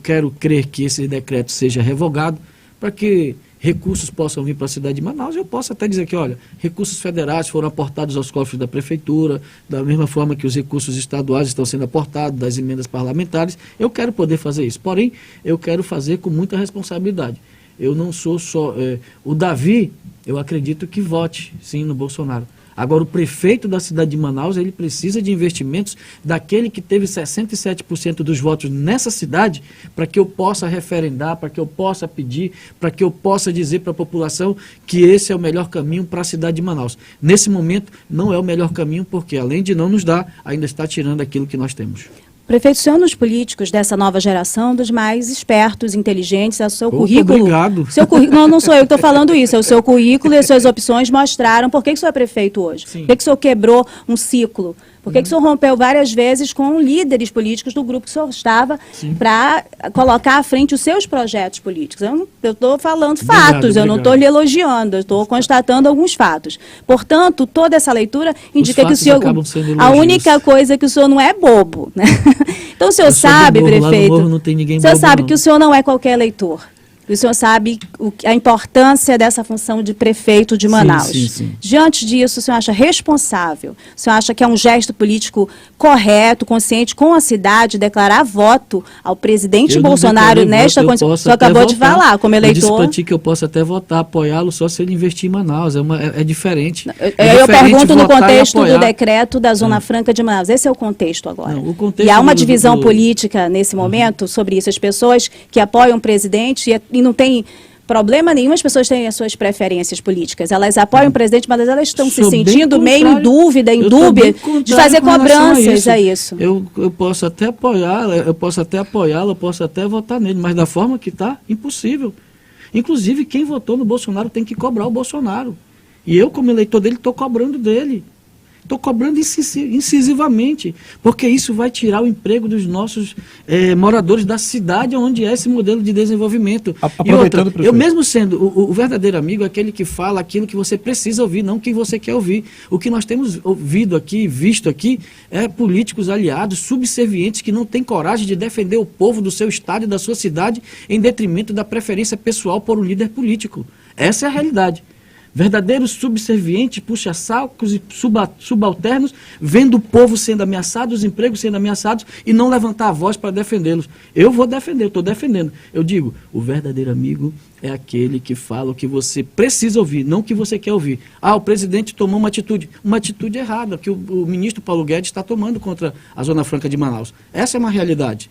Speaker 3: quero crer que esse decreto seja revogado para que recursos possam vir para a cidade de Manaus. Eu posso até dizer que, olha, recursos federais foram aportados aos cofres da prefeitura, da mesma forma que os recursos estaduais estão sendo aportados, das emendas parlamentares. Eu quero poder fazer isso, porém, eu quero fazer com muita responsabilidade. Eu não sou só... o Davi, eu acredito que vote, sim, no Bolsonaro. Agora, o prefeito da cidade de Manaus, ele precisa de investimentos daquele que teve 67% dos votos nessa cidade, para que eu possa referendar, para que eu possa pedir, para que eu possa dizer para a população que esse é o melhor caminho para a cidade de Manaus. Nesse momento, não é o melhor caminho, porque além de não nos dar, ainda está tirando aquilo que nós temos.
Speaker 2: Prefeito, o senhor nos políticos dessa nova geração, dos mais espertos, inteligentes, é o seu currículo...
Speaker 3: Obrigado.
Speaker 2: Não sou eu que estou falando isso, é o seu currículo e as suas opções mostraram por que o senhor é prefeito hoje. Sim. Por que o senhor quebrou um ciclo? Por que o senhor rompeu várias vezes com líderes políticos do grupo que o senhor estava para colocar à frente os seus projetos políticos? Eu estou falando fatos, eu não estou lhe elogiando, eu estou constatando alguns fatos. Portanto, toda essa leitura indica que o senhor... A única coisa que o senhor não é bobo, né? Então o senhor sabe, prefeito,
Speaker 3: não tem ninguém
Speaker 2: o senhor
Speaker 3: bobo,
Speaker 2: sabe
Speaker 3: não.
Speaker 2: que o senhor não é qualquer eleitor. O senhor sabe a importância dessa função de prefeito de Manaus.
Speaker 3: Sim.
Speaker 2: Diante disso, o senhor acha responsável? O senhor acha que é um gesto político correto, consciente com a cidade, declarar voto ao presidente Bolsonaro nesta condição? O senhor acabou de falar, como eleitor.
Speaker 3: Eu disse para ti que eu posso até votar, apoiá-lo só se ele investir em Manaus. É diferente.
Speaker 2: Eu pergunto no contexto do decreto da Zona Franca de Manaus. Esse é o contexto agora.
Speaker 3: Não, o contexto
Speaker 2: e há uma divisão política nesse momento sobre isso. As pessoas que apoiam o presidente e não tem problema nenhum, as pessoas têm as suas preferências políticas. Elas apoiam o presidente, mas elas estão se sentindo meio em dúvida, de fazer cobranças a isso.
Speaker 3: Eu posso até apoiá-lo, eu posso até votar nele, mas da forma que está, impossível. Inclusive, quem votou no Bolsonaro tem que cobrar o Bolsonaro. E eu, como eleitor dele, estou cobrando dele. Estou cobrando incisivamente, porque isso vai tirar o emprego dos nossos moradores da cidade onde é esse modelo de desenvolvimento. E outra, eu mesmo sendo o verdadeiro amigo, é aquele que fala aquilo que você precisa ouvir, não o que você quer ouvir. O que nós temos ouvido aqui, visto aqui, é políticos aliados, subservientes, que não têm coragem de defender o povo do seu estado e da sua cidade em detrimento da preferência pessoal por um líder político. Essa é a realidade. Verdadeiros subservientes, puxa-sacos e subalternos, vendo o povo sendo ameaçado, os empregos sendo ameaçados e não levantar a voz para defendê-los. Eu vou defender, eu estou defendendo. Eu digo, o verdadeiro amigo é aquele que fala o que você precisa ouvir, não o que você quer ouvir. O presidente tomou uma atitude errada, que o ministro Paulo Guedes está tomando contra a Zona Franca de Manaus. Essa é uma realidade.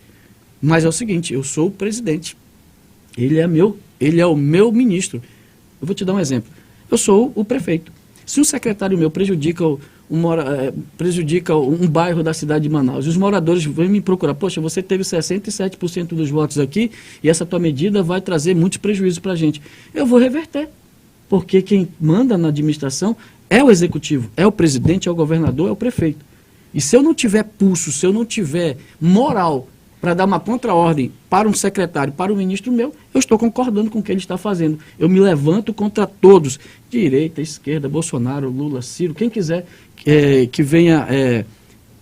Speaker 3: Mas é o seguinte, eu sou o presidente. Ele é o meu ministro. Eu vou te dar um exemplo. Eu sou o prefeito. Se um secretário meu prejudica um bairro da cidade de Manaus e os moradores vêm me procurar, poxa, você teve 67% dos votos aqui e essa tua medida vai trazer muitos prejuízos para a gente. Eu vou reverter, porque quem manda na administração é o executivo, é o presidente, é o governador, é o prefeito. E se eu não tiver pulso, se eu não tiver moral para dar uma contra-ordem para um secretário, para um ministro meu, eu estou concordando com o que ele está fazendo. Eu me levanto contra todos, direita, esquerda, Bolsonaro, Lula, Ciro, quem quiser que venha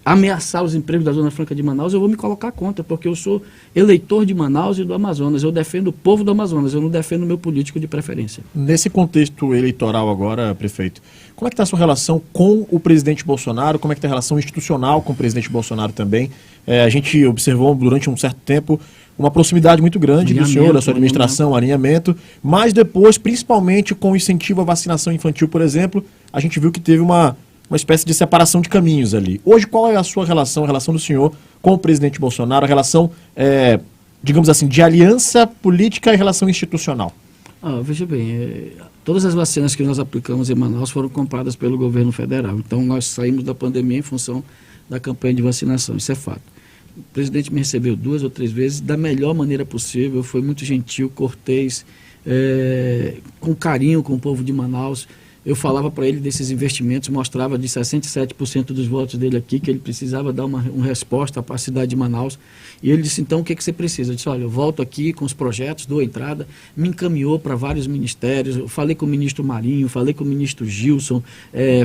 Speaker 3: ameaçar os empregos da Zona Franca de Manaus, eu vou me colocar contra, porque eu sou eleitor de Manaus e do Amazonas, eu defendo o povo do Amazonas, eu não defendo o meu político de preferência.
Speaker 1: Nesse contexto eleitoral agora, prefeito, como é que está a sua relação com o presidente Bolsonaro, como é que está a relação institucional com o presidente Bolsonaro também? A gente observou durante um certo tempo uma proximidade muito grande do senhor, da sua administração, alinhamento, mas depois, principalmente com o incentivo à vacinação infantil, por exemplo, a gente viu que teve uma espécie de separação de caminhos ali. Hoje, qual é a sua relação, a relação do senhor com o presidente Bolsonaro, a relação, digamos assim, de aliança política e relação institucional?
Speaker 3: Veja bem, todas as vacinas que nós aplicamos em Manaus foram compradas pelo governo federal. Então, nós saímos da pandemia em função da campanha de vacinação, isso é fato. O presidente me recebeu 2 ou 3 vezes da melhor maneira possível, foi muito gentil, cortês, com carinho com o povo de Manaus. Eu falava para ele desses investimentos, mostrava de 67% dos votos dele aqui, que ele precisava dar uma resposta para a cidade de Manaus. E ele disse, então, o que você precisa? Eu disse, olha, eu volto aqui com os projetos, dou entrada, me encaminhou para vários ministérios, eu falei com o ministro Marinho, falei com o ministro Gilson,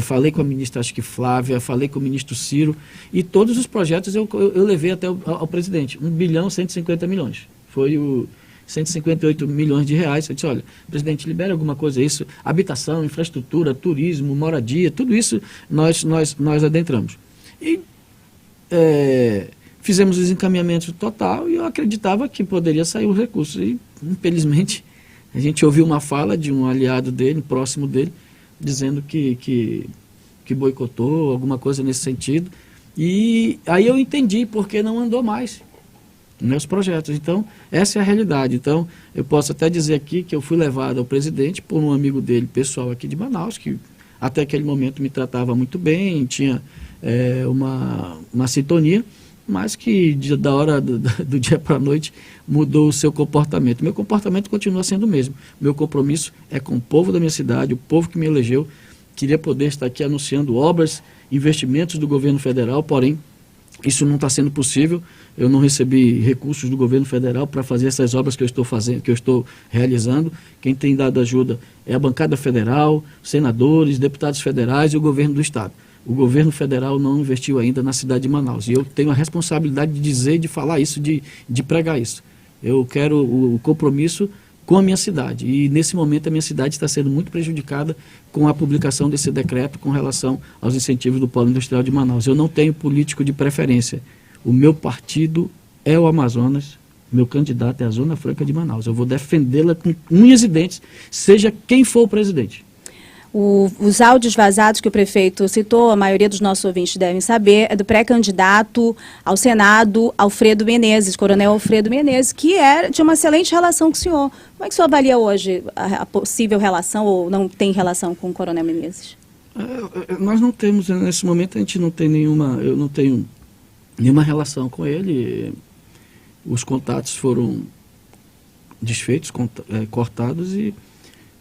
Speaker 3: falei com a ministra, acho que Flávia, falei com o ministro Ciro, e todos os projetos eu levei até ao presidente, 1 bilhão 150 milhões. Foi o 158 milhões de reais. Eu disse, olha, presidente, libera alguma coisa isso, habitação, infraestrutura, turismo, moradia, tudo isso nós adentramos. E fizemos os encaminhamentos total e eu acreditava que poderia sair os recursos. E, infelizmente, a gente ouviu uma fala de um aliado dele, próximo dele, dizendo que boicotou, alguma coisa nesse sentido. E aí eu entendi porque não andou mais meus projetos. Então, essa é a realidade. Então, eu posso até dizer aqui que eu fui levado ao presidente por um amigo dele, pessoal aqui de Manaus, que até aquele momento me tratava muito bem, tinha uma sintonia, mas que da hora do dia para a noite mudou o seu comportamento. Meu comportamento continua sendo o mesmo. Meu compromisso é com o povo da minha cidade, o povo que me elegeu. Queria poder estar aqui anunciando obras, investimentos do governo federal, porém, isso não está sendo possível. Eu não recebi recursos do governo federal para fazer essas obras que eu estou fazendo, que eu estou realizando. Quem tem dado ajuda é a bancada federal, senadores, deputados federais e o governo do estado. O governo federal não investiu ainda na cidade de Manaus. E eu tenho a responsabilidade de dizer, de falar isso, de pregar isso. Eu quero o compromisso com a minha cidade. E nesse momento a minha cidade está sendo muito prejudicada com a publicação desse decreto com relação aos incentivos do Polo Industrial de Manaus. Eu não tenho político de preferência. O meu partido é o Amazonas, meu candidato é a Zona Franca de Manaus. Eu vou defendê-la com unhas e dentes, seja quem for o presidente.
Speaker 2: Os áudios vazados que o prefeito citou, a maioria dos nossos ouvintes devem saber, é do pré-candidato ao Senado, Alfredo Menezes, coronel Alfredo Menezes, que tinha uma excelente relação com o senhor. Como é que o senhor avalia hoje a possível relação ou não tem relação com o coronel Menezes?
Speaker 3: Nós não temos, nesse momento a gente não tem eu não tenho nenhuma relação com ele. Os contatos foram desfeitos, cortados e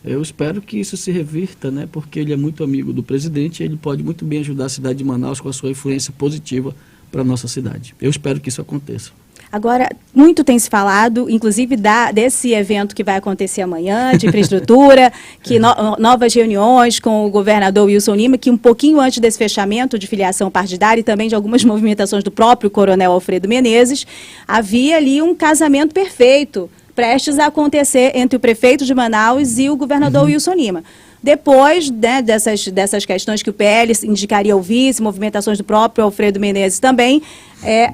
Speaker 3: eu espero que isso se revirta, né? Porque ele é muito amigo do presidente e ele pode muito bem ajudar a cidade de Manaus com a sua influência positiva para a nossa cidade. Eu espero que isso aconteça.
Speaker 2: Agora, muito tem se falado, inclusive desse evento que vai acontecer amanhã, de infraestrutura, que novas reuniões com o governador Wilson Lima, que um pouquinho antes desse fechamento de filiação partidária e também de algumas movimentações do próprio coronel Alfredo Menezes, havia ali um casamento perfeito prestes a acontecer entre o prefeito de Manaus e o governador Wilson Lima. Depois, né, dessas questões que o PL indicaria ao vice, movimentações do próprio Alfredo Menezes também,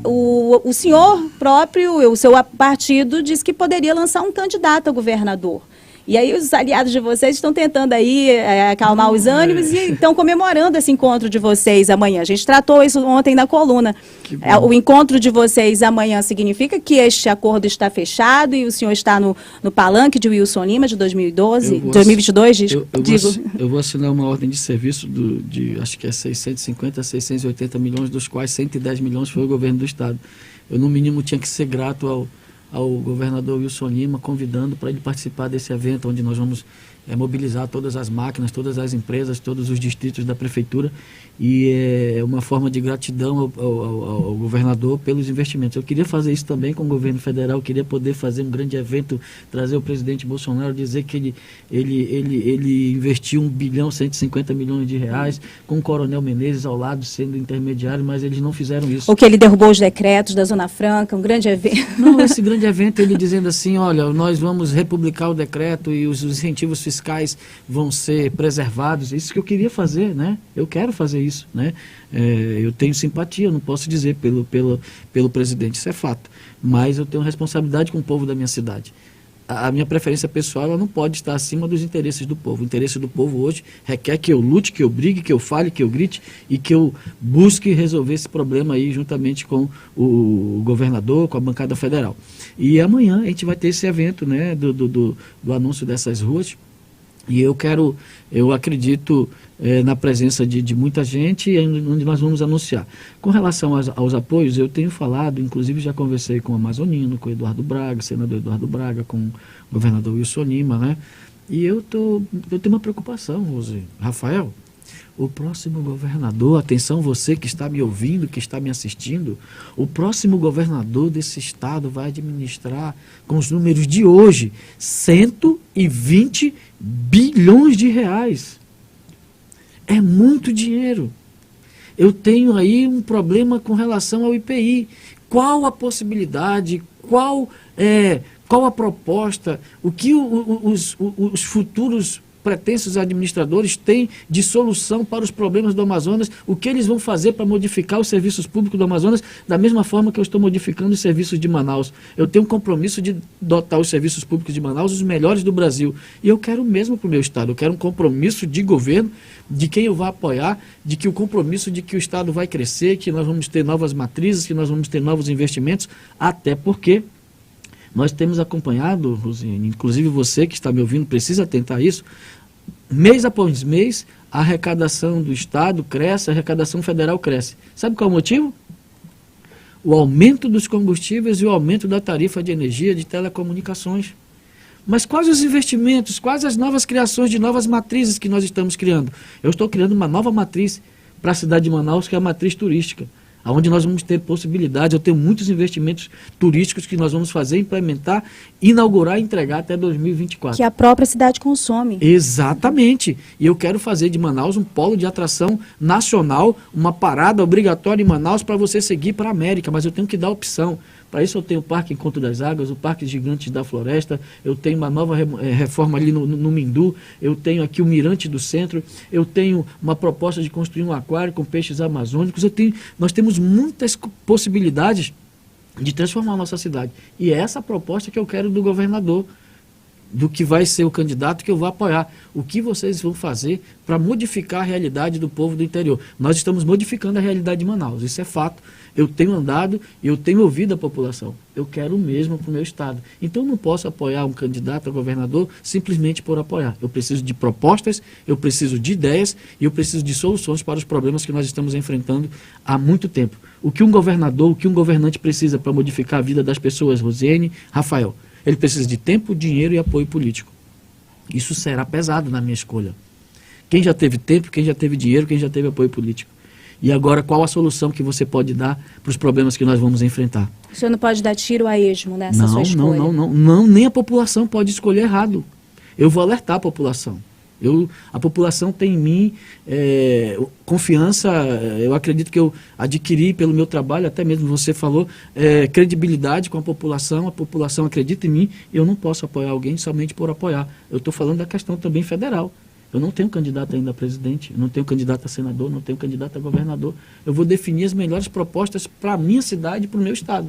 Speaker 2: o senhor próprio, o seu partido, disse que poderia lançar um candidato a governador. E aí os aliados de vocês estão tentando aí acalmar os ânimos e estão comemorando esse encontro de vocês amanhã. A gente tratou isso ontem na coluna. O encontro de vocês amanhã significa que este acordo está fechado e o senhor está no palanque de Wilson Lima de 2022?
Speaker 3: Eu vou assinar uma ordem de serviço de acho que é 650 a 680 milhões, dos quais 110 milhões foi o governo do Estado. Eu, no mínimo, tinha que ser grato ao governador Wilson Lima, convidando para ele participar desse evento, onde nós vamos mobilizar todas as máquinas, todas as empresas, todos os distritos da prefeitura, e é uma forma de gratidão ao governador pelos investimentos. Eu queria fazer isso também com o governo federal, eu queria poder fazer um grande evento, trazer o presidente Bolsonaro, dizer que ele investiu 1 bilhão 150 milhões de reais, com o coronel Menezes ao lado sendo intermediário, mas eles não fizeram isso.
Speaker 2: Ou que ele derrubou os decretos da Zona Franca, um grande evento.
Speaker 3: Não, esse grande evento, ele dizendo assim, olha, nós vamos republicar o decreto e os incentivos fiscais vão ser preservados. Isso que eu queria fazer, né? Eu quero fazer isso, né? Eu tenho simpatia, não posso dizer pelo presidente, isso é fato. Mas eu tenho responsabilidade com o povo da minha cidade. A minha preferência pessoal, ela não pode estar acima dos interesses do povo. O interesse do povo hoje requer que eu lute, que eu brigue, que eu fale, que eu grite e que eu busque resolver esse problema aí juntamente com o governador, com a bancada federal. E amanhã a gente vai ter esse evento, né, do anúncio dessas ruas. E eu acredito na presença de muita gente, onde nós vamos anunciar. Com relação aos apoios, eu tenho falado, inclusive já conversei com o Amazonino, com o Eduardo Braga, senador Eduardo Braga, com o governador Wilson Lima, né? E eu tenho uma preocupação, Rose. Rafael, o próximo governador, atenção você que está me ouvindo, que está me assistindo, o próximo governador desse estado vai administrar, com os números de hoje, 120 bilhões de reais. É muito dinheiro. Eu tenho aí um problema com relação ao IPI. Qual a possibilidade, qual a proposta, o que os futuros pretensos administradores têm de solução para os problemas do Amazonas, o que eles vão fazer para modificar os serviços públicos do Amazonas, da mesma forma que eu estou modificando os serviços de Manaus. Eu tenho um compromisso de dotar os serviços públicos de Manaus os melhores do Brasil. E eu quero o mesmo para o meu Estado. Eu quero um compromisso de governo, de quem eu vou apoiar, de que o compromisso de que o Estado vai crescer, que nós vamos ter novas matrizes, que nós vamos ter novos investimentos, até porque nós temos acompanhado, Rosine, inclusive você que está me ouvindo precisa atentar a isso, mês após mês a arrecadação do Estado cresce, a arrecadação federal cresce. Sabe qual é o motivo? O aumento dos combustíveis e o aumento da tarifa de energia de telecomunicações. Mas quais os investimentos, quais as novas criações de novas matrizes que nós estamos criando? Eu estou criando uma nova matriz para a cidade de Manaus, que é a matriz turística, onde nós vamos ter possibilidades. Eu tenho muitos investimentos turísticos que nós vamos fazer, implementar, inaugurar e entregar até 2024.
Speaker 2: Que a própria cidade consome.
Speaker 3: Exatamente. E eu quero fazer de Manaus um polo de atração nacional, uma parada obrigatória em Manaus para você seguir para a América, mas eu tenho que dar opção. Para isso eu tenho o Parque Encontro das Águas, o Parque Gigantes da Floresta, eu tenho uma nova reforma ali no Mindu, eu tenho aqui o Mirante do Centro, eu tenho uma proposta de construir um aquário com peixes amazônicos, nós temos muitas possibilidades de transformar a nossa cidade. E é essa a proposta que eu quero do governador, do que vai ser o candidato que eu vou apoiar. O que vocês vão fazer para modificar a realidade do povo do interior? Nós estamos modificando a realidade de Manaus, isso é fato. Eu tenho andado e eu tenho ouvido a população. Eu quero o mesmo para o meu estado. Então eu não posso apoiar um candidato a governador simplesmente por apoiar. Eu preciso de propostas, eu preciso de ideias e eu preciso de soluções para os problemas que nós estamos enfrentando há muito tempo. O que um governador, o que um governante precisa para modificar a vida das pessoas, Rosiane, Rafael? Ele precisa de tempo, dinheiro e apoio político. Isso será pesado na minha escolha. Quem já teve tempo, quem já teve dinheiro, quem já teve apoio político. E agora, qual a solução que você pode dar para os problemas que nós vamos enfrentar?
Speaker 2: O senhor não pode dar tiro a esmo nessa sua escolha?
Speaker 3: Não, nem a população pode escolher errado. Eu vou alertar a população. A população tem em mim confiança, eu acredito que eu adquiri pelo meu trabalho, até mesmo você falou, credibilidade com a população acredita em mim, eu não posso apoiar alguém somente por apoiar. Eu estou falando da questão também federal. Eu não tenho candidato ainda a presidente, eu não tenho candidato a senador, não tenho candidato a governador. Eu vou definir as melhores propostas para a minha cidade e para o meu estado.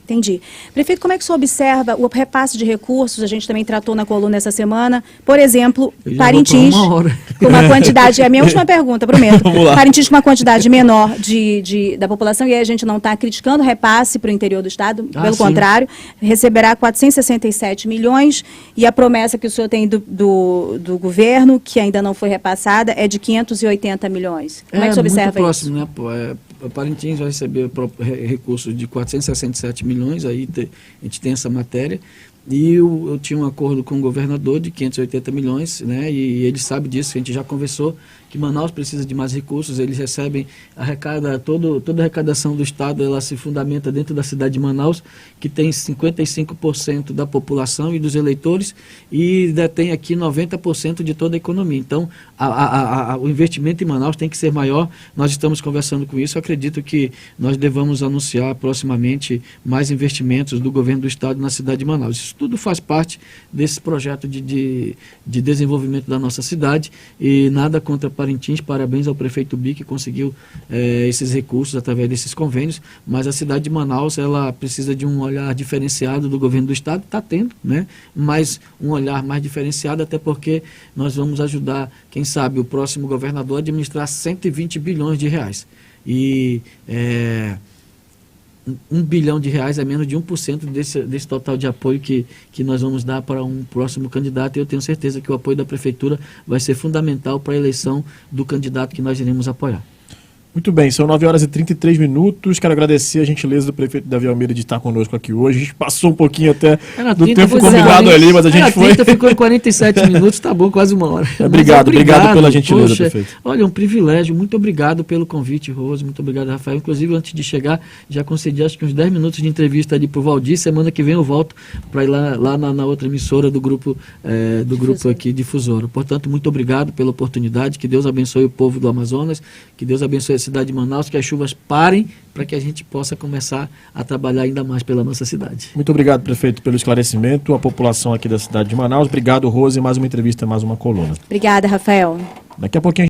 Speaker 2: Entendi. Prefeito, como é que o senhor observa o repasse de recursos? A gente também tratou na coluna essa semana. Por exemplo, Parintins, com uma quantidade... É a minha última pergunta, prometo. Parintins com uma quantidade menor da população, e aí a gente não está criticando o repasse para o interior do estado, pelo contrário, receberá 467 milhões, e a promessa que o senhor tem do governo, que ainda não foi repassada, é de 580 milhões. Como é que o senhor observa isso?
Speaker 3: Muito próximo, né? Parintins vai receber recursos de 467 milhões, aí a gente tem essa matéria, e eu tinha um acordo com o governador de 580 milhões, né, e ele sabe disso, a gente já conversou, que Manaus precisa de mais recursos, eles recebem, toda a arrecadação do Estado, ela se fundamenta dentro da cidade de Manaus, que tem 55% da população e dos eleitores, e detém aqui 90% de toda a economia. Então, o investimento em Manaus tem que ser maior, nós estamos conversando com isso, eu acredito que nós devamos anunciar proximamente mais investimentos do governo do Estado na cidade de Manaus. Isso tudo faz parte desse projeto de desenvolvimento da nossa cidade, e nada contra Parintins, parabéns ao prefeito Bi, que conseguiu esses recursos através desses convênios, mas a cidade de Manaus, ela precisa de um olhar diferenciado do governo do estado, está tendo, né? Mas um olhar mais diferenciado, até porque nós vamos ajudar, quem sabe, o próximo governador a administrar 120 bilhões de reais. E 1 bilhão de reais é menos de 1% desse total de apoio que nós vamos dar para um próximo candidato, e eu tenho certeza que o apoio da prefeitura vai ser fundamental para a eleição do candidato que nós iremos apoiar.
Speaker 1: Muito bem, são 9h33. Quero agradecer a gentileza do prefeito Davi Almeida de estar conosco aqui hoje. A gente passou um pouquinho até do tempo combinado ali, mas a gente foi...
Speaker 3: 30, ficou em 47 minutos, tá bom, quase uma hora.
Speaker 1: Obrigado pela gentileza, poxa, prefeito.
Speaker 3: Olha, um privilégio, muito obrigado pelo convite, Rose, muito obrigado, Rafael. Inclusive, antes de chegar, já concedi acho que uns 10 minutos de entrevista ali pro Valdir. Semana que vem eu volto para ir lá na outra emissora do grupo aqui, Difusora. Portanto, muito obrigado pela oportunidade, que Deus abençoe o povo do Amazonas, que Deus abençoe a cidade de Manaus, que as chuvas parem para que a gente possa começar a trabalhar ainda mais pela nossa cidade.
Speaker 1: Muito obrigado, prefeito, pelo esclarecimento, a população aqui da cidade de Manaus. Obrigado, Rose, mais uma entrevista, mais uma coluna.
Speaker 2: Obrigada, Rafael.
Speaker 1: Daqui a pouquinho